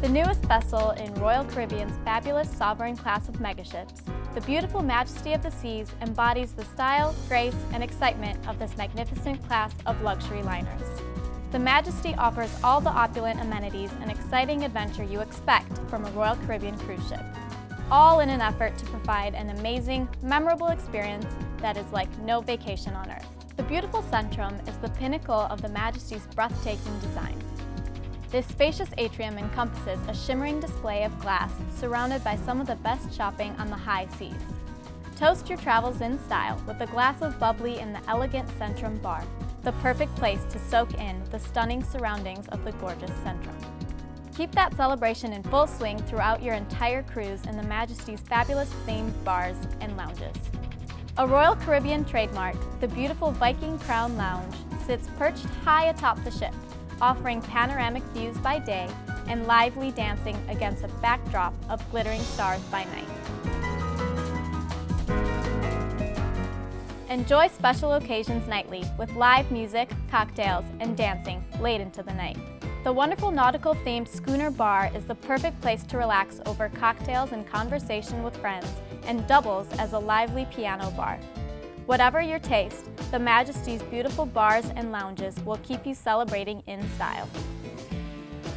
The newest vessel in Royal Caribbean's fabulous sovereign class of megaships, the beautiful Majesty of the Seas embodies the style, grace, and excitement of this magnificent class of luxury liners. The Majesty offers all the opulent amenities and exciting adventure you expect from a Royal Caribbean cruise ship, all in an effort to provide an amazing, memorable experience that is like no vacation on Earth. The beautiful Centrum is the pinnacle of the Majesty's breathtaking design. This spacious atrium encompasses a shimmering display of glass surrounded by some of the best shopping on the high seas. Toast your travels in style with a glass of bubbly in the elegant Centrum bar, the perfect place to soak in the stunning surroundings of the gorgeous Centrum. Keep that celebration in full swing throughout your entire cruise in the Majesty's fabulous themed bars and lounges. A Royal Caribbean trademark, the beautiful Viking Crown Lounge sits perched high atop the ship, offering panoramic views by day and lively dancing against a backdrop of glittering stars by night. Enjoy special occasions nightly with live music, cocktails, and dancing late into the night. The wonderful nautical-themed Schooner Bar is the perfect place to relax over cocktails and conversation with friends, and doubles as a lively piano bar. Whatever your taste, the Majesty's beautiful bars and lounges will keep you celebrating in style.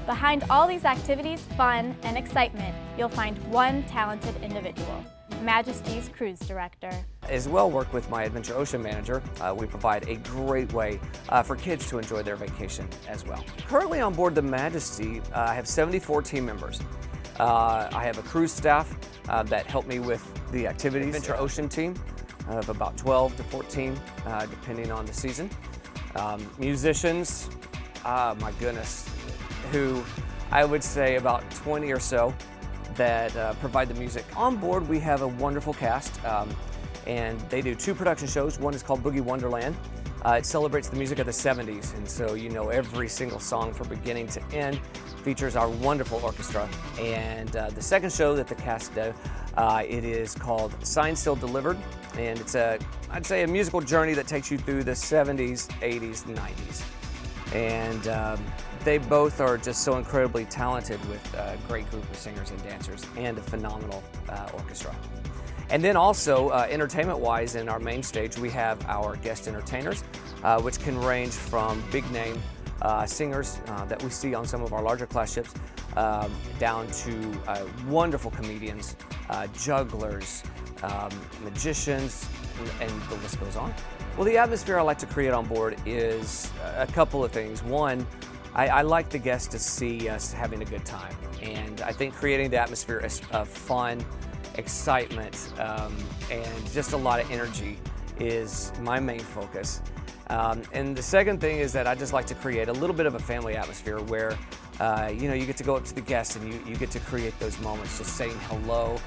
Behind all these activities, fun, and excitement, you'll find one talented individual, Majesty's Cruise Director. As well, work with my Adventure Ocean Manager. We provide a great way for kids to enjoy their vacation as well. Currently on board the Majesty, I have 74 team members. I have a cruise staff that help me with the activities. Adventure Ocean team of about 12 to 14, depending on the season. Musicians, my goodness, who I would say about 20 or so that provide the music. On board, we have a wonderful cast, and they do 2 production shows. One is called Boogie Wonderland. It celebrates the music of the 70s, and so you know every single song from beginning to end. Features our wonderful orchestra. And the second show that the cast do, it is called Signed, Sealed, Delivered, and it's I'd say a musical journey that takes you through the 70s, 80s, 90s. And they both are just so incredibly talented with a great group of singers and dancers and a phenomenal orchestra. And then also, entertainment-wise, in our main stage, we have our guest entertainers, which can range from big-name singers that we see on some of our larger class ships, down to wonderful comedians, jugglers, magicians, and the list goes on. Well, the atmosphere I like to create on board is a couple of things. One, I like the guests to see us having a good time, and I think creating the atmosphere of fun, excitement, and just a lot of energy is my main focus. And the second thing is that I just like to create a little bit of a family atmosphere where you know, you get to go up to the guests and you get to create those moments, just saying hello,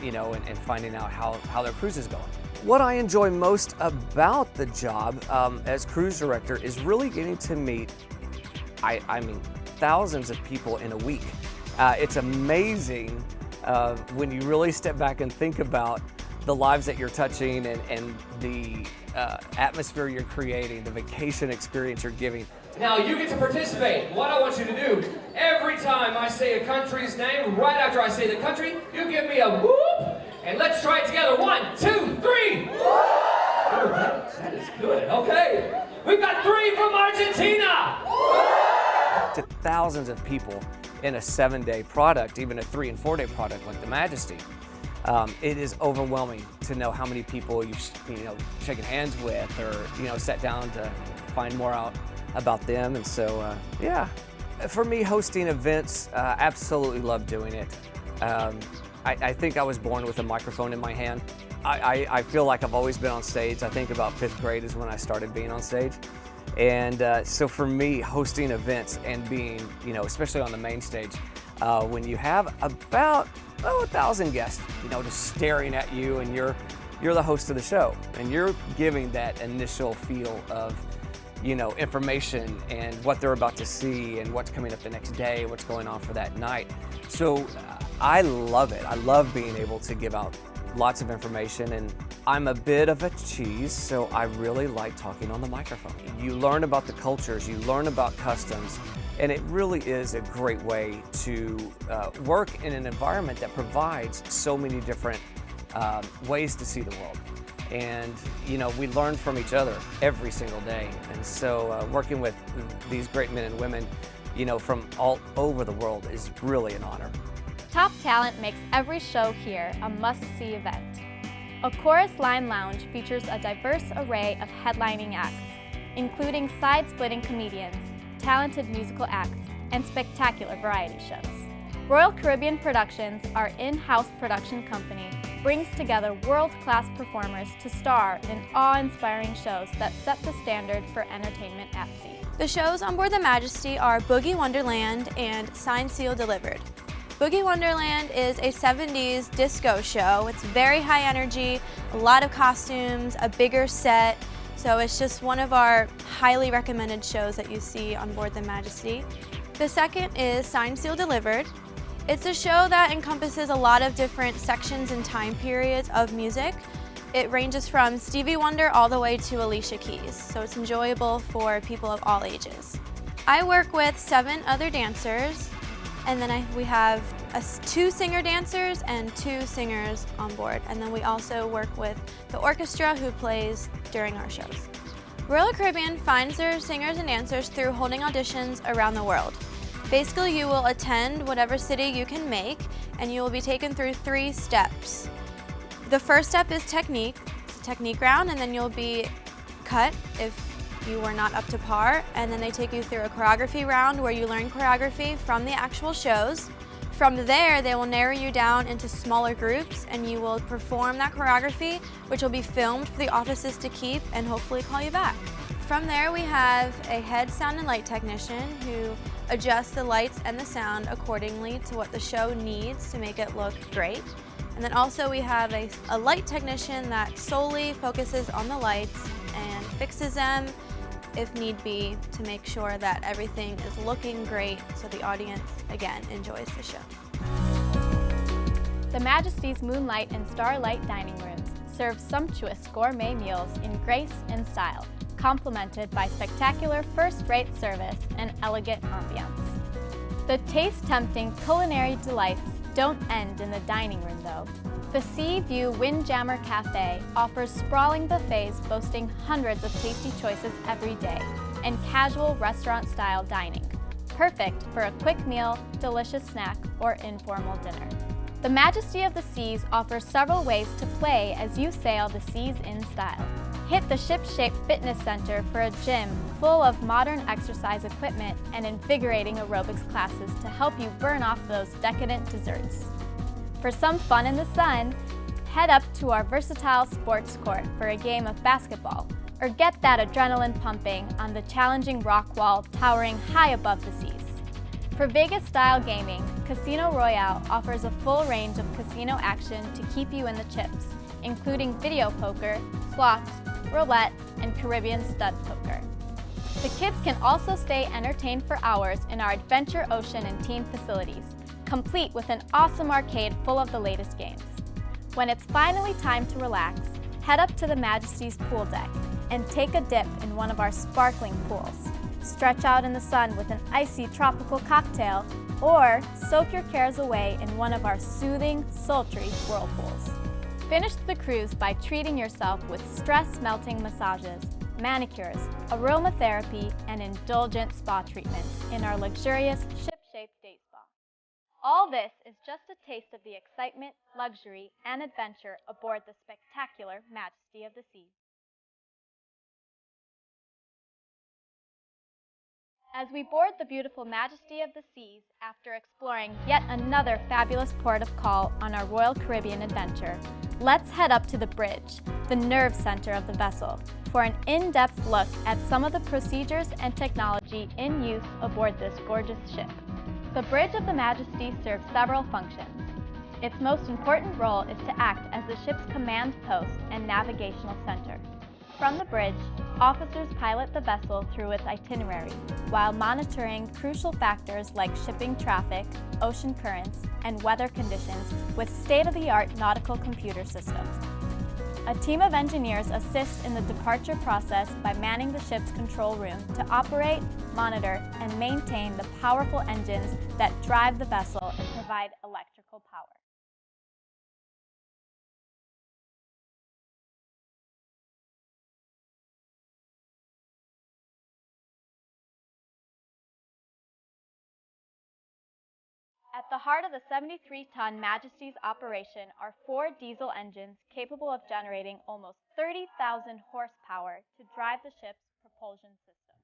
you know, and finding out how their cruise is going. What I enjoy most about the job as cruise director is really getting to meet, I mean, thousands of people in a week. It's amazing when you really step back and think about the lives that you're touching and the atmosphere you're creating, the vacation experience you're giving. Now you get to participate. What I want you to do, every time I say a country's name, right after I say the country, you give me a whoop, and let's try it together. 1, 2, 3. Oh, that is good. Okay. We've got 3 from Argentina. To thousands of people in a 7-day product, even a 3- and 4-day product like the Majesty. It is overwhelming to know how many people you've shaken hands with, or sat down to find more out about them. And so yeah, for me, hosting events, absolutely love doing it. I think I was born with a microphone in my hand. I feel like I've always been on stage. I think about 5th grade is when I started being on stage. And so for me, hosting events and being, especially on the main stage, when you have about 1,000 guests, just staring at you, and you're the host of the show, and you're giving that initial feel of, information and what they're about to see and what's coming up the next day, what's going on for that night. So I love it. I love being able to give out lots of information, and I'm a bit of a cheese, so I really like talking on the microphone. You learn about the cultures, you learn about customs, and it really is a great way to work in an environment that provides so many different ways to see the world. And you know, we learn from each other every single day. And so working with these great men and women, you know, from all over the world is really an honor. Top talent makes every show here a must-see event. A Chorus Line Lounge features a diverse array of headlining acts, including side-splitting comedians, talented musical acts, and spectacular variety shows. Royal Caribbean Productions, our in-house production company, brings together world-class performers to star in awe-inspiring shows that set the standard for entertainment at sea. The shows on board the Majesty are Boogie Wonderland and Signed, Sealed, Delivered. Boogie Wonderland is a 70s disco show. It's very high energy, a lot of costumes, a bigger set, so it's just one of our highly recommended shows that you see on board the Majesty. The second is Signed, Sealed, Delivered. It's a show that encompasses a lot of different sections and time periods of music. It ranges from Stevie Wonder all the way to Alicia Keys, so it's enjoyable for people of all ages. I work with 7 other dancers, and then we have 2 singer dancers and 2 singers on board, and then we also work with the orchestra who plays during our shows. Royal Caribbean finds their singers and dancers through holding auditions around the world. Basically, you will attend whatever city you can make, and you will be taken through 3 steps. The first step is technique, it's a technique round, and then you'll be cut if you were not up to par, and then they take you through a choreography round where you learn choreography from the actual shows. From there, they will narrow you down into smaller groups, and you will perform that choreography, which will be filmed for the offices to keep and hopefully call you back. From there, we have a head, sound, and light technician who adjusts the lights and the sound accordingly to what the show needs to make it look great. And then also we have a light technician that solely focuses on the lights and fixes them if need be to make sure that everything is looking great so the audience, again, enjoys the show. The Majesty's Moonlight and Starlight dining rooms serve sumptuous gourmet meals in grace and style, complemented by spectacular first-rate service and elegant ambiance. The taste-tempting culinary delights don't end in the dining room, though. The Sea View Windjammer Cafe offers sprawling buffets boasting hundreds of tasty choices every day and casual restaurant-style dining, perfect for a quick meal, delicious snack, or informal dinner. The Majesty of the Seas offers several ways to play as you sail the seas in style. Hit the Ship-Shape Fitness Center for a gym full of modern exercise equipment and invigorating aerobics classes to help you burn off those decadent desserts. For some fun in the sun, head up to our versatile sports court for a game of basketball, or get that adrenaline pumping on the challenging rock wall towering high above the seas. For Vegas-style gaming, Casino Royale offers a full range of casino action to keep you in the chips, including video poker, slots, roulette, and Caribbean stud poker. The kids can also stay entertained for hours in our Adventure Ocean and Team facilities, complete with an awesome arcade full of the latest games. When it's finally time to relax, head up to the Majesty's pool deck and take a dip in one of our sparkling pools. Stretch out in the sun with an icy tropical cocktail, or soak your cares away in one of our soothing, sultry whirlpools. Finish the cruise by treating yourself with stress-melting massages, manicures, aromatherapy, and indulgent spa treatments in our luxurious Ship-Shape Day Spa. All this is just a taste of the excitement, luxury, and adventure aboard the spectacular Majesty of the Seas. As we board the beautiful Majesty of the Seas after exploring yet another fabulous port of call on our Royal Caribbean adventure, let's head up to the bridge, the nerve center of the vessel, for an in-depth look at some of the procedures and technology in use aboard this gorgeous ship. The bridge of the Majesty serves several functions. Its most important role is to act as the ship's command post and navigational center. From the bridge, officers pilot the vessel through its itinerary while monitoring crucial factors like shipping traffic, ocean currents, and weather conditions with state-of-the-art nautical computer systems. A team of engineers assist in the departure process by manning the ship's control room to operate, monitor, and maintain the powerful engines that drive the vessel and provide electrical power. At the heart of the 73-ton Majesty's operation are 4 diesel engines capable of generating almost 30,000 horsepower to drive the ship's propulsion system.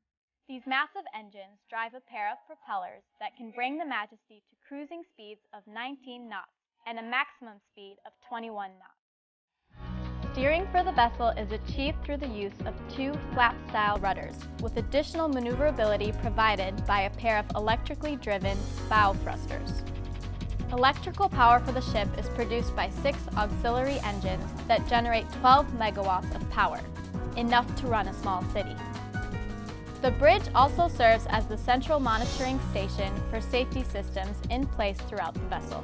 These massive engines drive a pair of propellers that can bring the Majesty to cruising speeds of 19 knots and a maximum speed of 21 knots. Steering for the vessel is achieved through the use of 2 flap-style rudders, with additional maneuverability provided by a pair of electrically driven bow thrusters. Electrical power for the ship is produced by 6 auxiliary engines that generate 12 megawatts of power, enough to run a small city. The bridge also serves as the central monitoring station for safety systems in place throughout the vessel.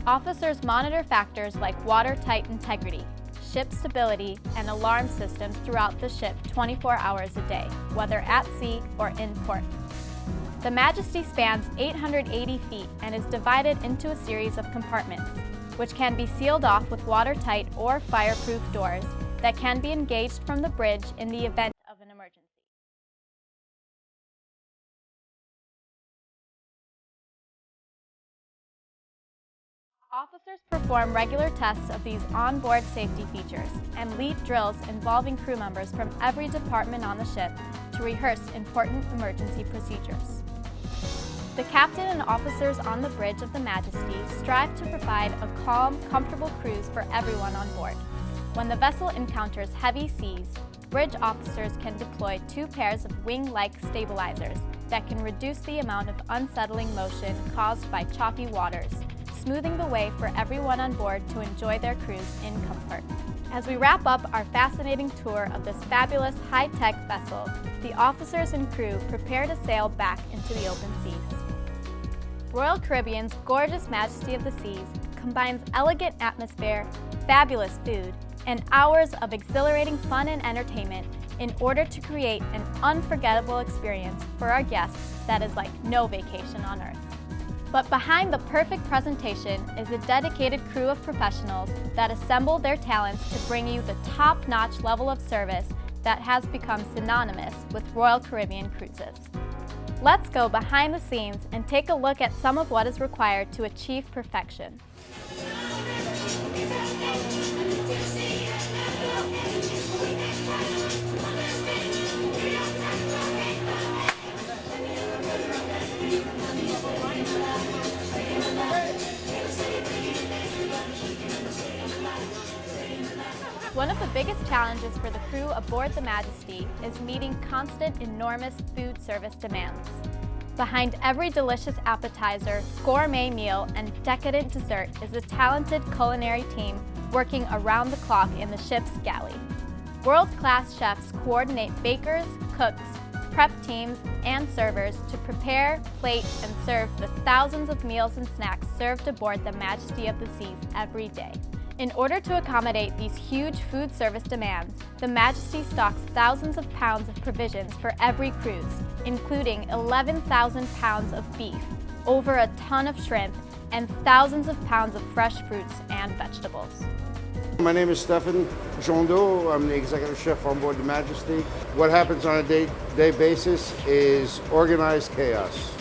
Officers monitor factors like watertight integrity, ship stability, and alarm systems throughout the ship 24 hours a day, whether at sea or in port. The Majesty spans 880 feet and is divided into a series of compartments, which can be sealed off with watertight or fireproof doors that can be engaged from the bridge in the event of an emergency. Officers perform regular tests of these onboard safety features and lead drills involving crew members from every department on the ship to rehearse important emergency procedures. The captain and officers on the bridge of the Majesty strive to provide a calm, comfortable cruise for everyone on board. When the vessel encounters heavy seas, bridge officers can deploy 2 pairs of wing-like stabilizers that can reduce the amount of unsettling motion caused by choppy waters, smoothing the way for everyone on board to enjoy their cruise in comfort. As we wrap up our fascinating tour of this fabulous high-tech vessel, the officers and crew prepare to sail back into the open seas. Royal Caribbean's gorgeous Majesty of the Seas combines elegant atmosphere, fabulous food, and hours of exhilarating fun and entertainment in order to create an unforgettable experience for our guests that is like no vacation on Earth. But behind the perfect presentation is a dedicated crew of professionals that assemble their talents to bring you the top-notch level of service that has become synonymous with Royal Caribbean cruises. Let's go behind the scenes and take a look at some of what is required to achieve perfection. One of the biggest challenges for the crew aboard the Majesty is meeting constant, enormous food service demands. Behind every delicious appetizer, gourmet meal, and decadent dessert is a talented culinary team working around the clock in the ship's galley. World-class chefs coordinate bakers, cooks, prep teams, and servers to prepare, plate, and serve the thousands of meals and snacks served aboard the Majesty of the Seas every day. In order to accommodate these huge food service demands, the Majesty stocks thousands of pounds of provisions for every cruise, including 11,000 pounds of beef, over a ton of shrimp, and thousands of pounds of fresh fruits and vegetables. My name is Stefan Jondeau. I'm the executive chef on board the Majesty. What happens on a day-to-day basis is organized chaos.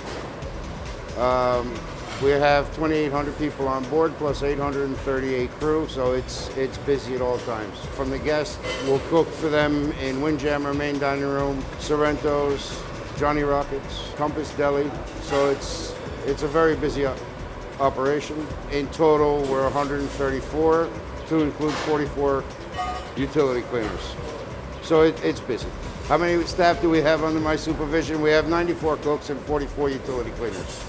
We have 2,800 people on board plus 838 crew, so it's busy at all times. From the guests, we'll cook for them in Windjammer main dining room, Sorrento's, Johnny Rockets, Compass Deli. So it's a very busy operation. In total, we're 134 to include 44 utility cleaners. So it's busy. How many staff do we have under my supervision? We have 94 cooks and 44 utility cleaners.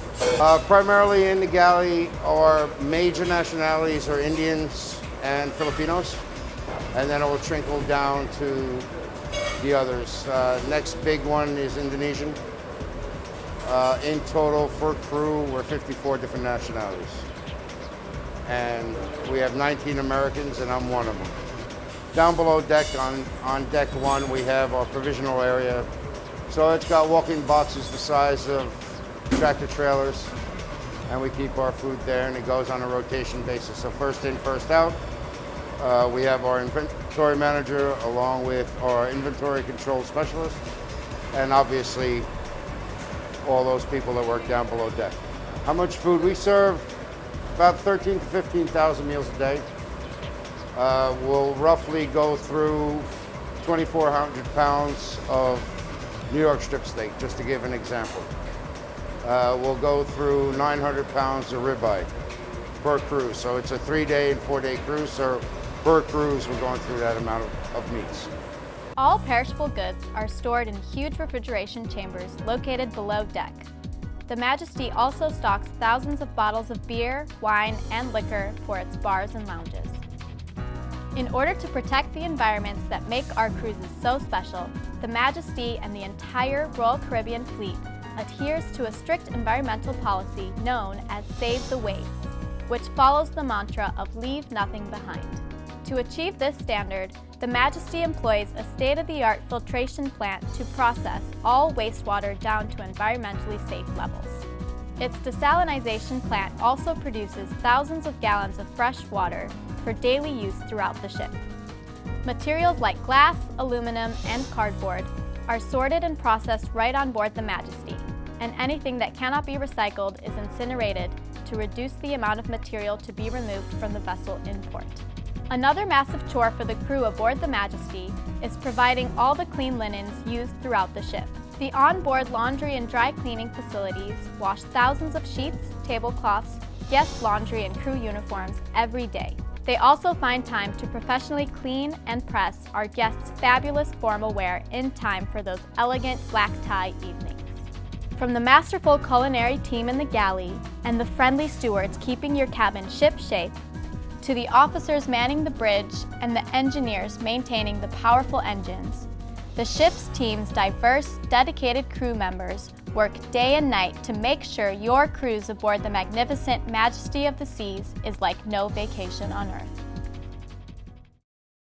Primarily in the galley are major nationalities are Indians and Filipinos, and then it will trickle down to the others. Next big one is Indonesian. In total for crew, we're 54 different nationalities. And we have 19 Americans, and I'm one of them. Down below deck on deck 1, we have our provisional area. So it's got walk-in boxes the size of tractor trailers, and we keep our food there, and it goes on a rotation basis. So first in, first out. We have our inventory manager along with our inventory control specialist, and obviously all those people that work down below deck. How much food we serve? About 13,000 to 15,000 meals a day. We'll roughly go through 2,400 pounds of New York strip steak, just to give an example. We'll go through 900 pounds of ribeye per cruise. So it's a 3-day and 4-day cruise, so per cruise we're going through that amount of meats. All perishable goods are stored in huge refrigeration chambers located below deck. The Majesty also stocks thousands of bottles of beer, wine, and liquor for its bars and lounges. In order to protect the environments that make our cruises so special, the Majesty and the entire Royal Caribbean fleet adheres to a strict environmental policy known as Save the Waves, which follows the mantra of leave nothing behind. To achieve this standard, the Majesty employs a state-of-the-art filtration plant to process all wastewater down to environmentally safe levels. Its desalinization plant also produces thousands of gallons of fresh water for daily use throughout the ship. Materials like glass, aluminum, and cardboard are sorted and processed right on board the Majesty, and anything that cannot be recycled is incinerated to reduce the amount of material to be removed from the vessel in port. Another massive chore for the crew aboard the Majesty is providing all the clean linens used throughout the ship. The onboard laundry and dry cleaning facilities wash thousands of sheets, tablecloths, guest laundry, and crew uniforms every day. They also find time to professionally clean and press our guests' fabulous formal wear in time for those elegant black tie evenings. From the masterful culinary team in the galley and the friendly stewards keeping your cabin ship-shape, to the officers manning the bridge and the engineers maintaining the powerful engines, the ship's team's diverse, dedicated crew members work day and night to make sure your cruise aboard the magnificent Majesty of the Seas is like no vacation on Earth.